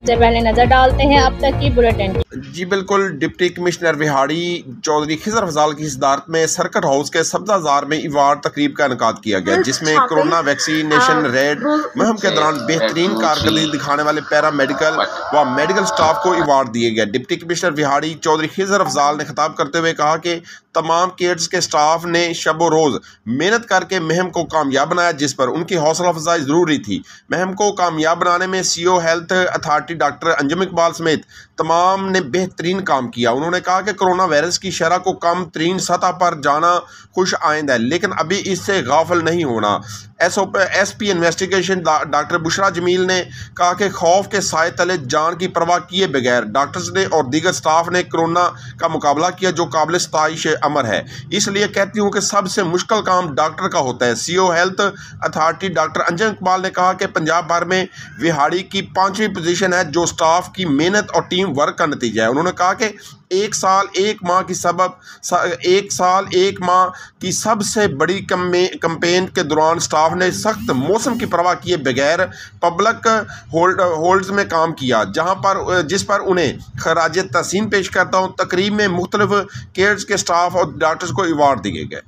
सबसे पहले नजर डालते हैं अब तक की बुलेटिन की। जी बिल्कुल, डिप्टी कमिश्नर विहाड़ी चौधरी खिजर फजाल की सदारत में सर्किट हाउस के सब्जाजार में इवार्ड तकरीब का इनकाद किया गया, जिसमें कोरोना वैक्सीनेशन रेड मुहिम के दौरान बेहतरीन कारकर्दगी दिखाने वाले पैरा मेडिकल व मेडिकल स्टाफ को इवार्ड दिए गए। डिप्टी कमिश्नर विहाड़ी चौधरी खिजर फजाल ने खिताब करते हुए कहा कि तमाम केड्स के स्टाफ ने शब रोज़ मेहनत करके मुहिम को कामयाब बनाया, जिस पर उनकी हौसला अफजाई ज़रूरी थी। मुहिम को कामयाब बनाने में CO health authority doctor Anjum Iqbal समेत तमाम ने बेहतरीन काम किया। उन्होंने कहा कि कोरोना वायरस की शरह को कम तरीन सतह पर जाना खुश आइंद है, लेकिन अभी इससे गाफिल नहीं होना। SP investigation doctor Bushra Jameel ने कहा कि खौफ के साए तले जान की परवाह किए बगैर डॉक्टर्स ने और दीगर स्टाफ ने कोरोना का मुकाबला किया, जो काबिल सताइश अमर है। इसलिए कहती हूँ कि सबसे मुश्किल काम डॉक्टर का होता है। CO health authority doctor Anjum Iqbal ने कहा कि पंजाब भर में विहाड़ी की 5वीं पोजीशन है, जो स्टाफ की मेहनत और टीम वर्क का नतीजा है। उन्होंने कहा कि एक साल एक माह की सबसे बड़ी कैंपेन के दौरान स्टाफ ने सख्त मौसम की परवाह किए बगैर पब्लिक होल्ड्स में काम किया, जिस पर उन्हें खराज तहसीन पेश करता हूँ। तकरीब में मुख्तलिफ केड्स के स्टाफ और डॉक्टर्स को अवार्ड दिए गए।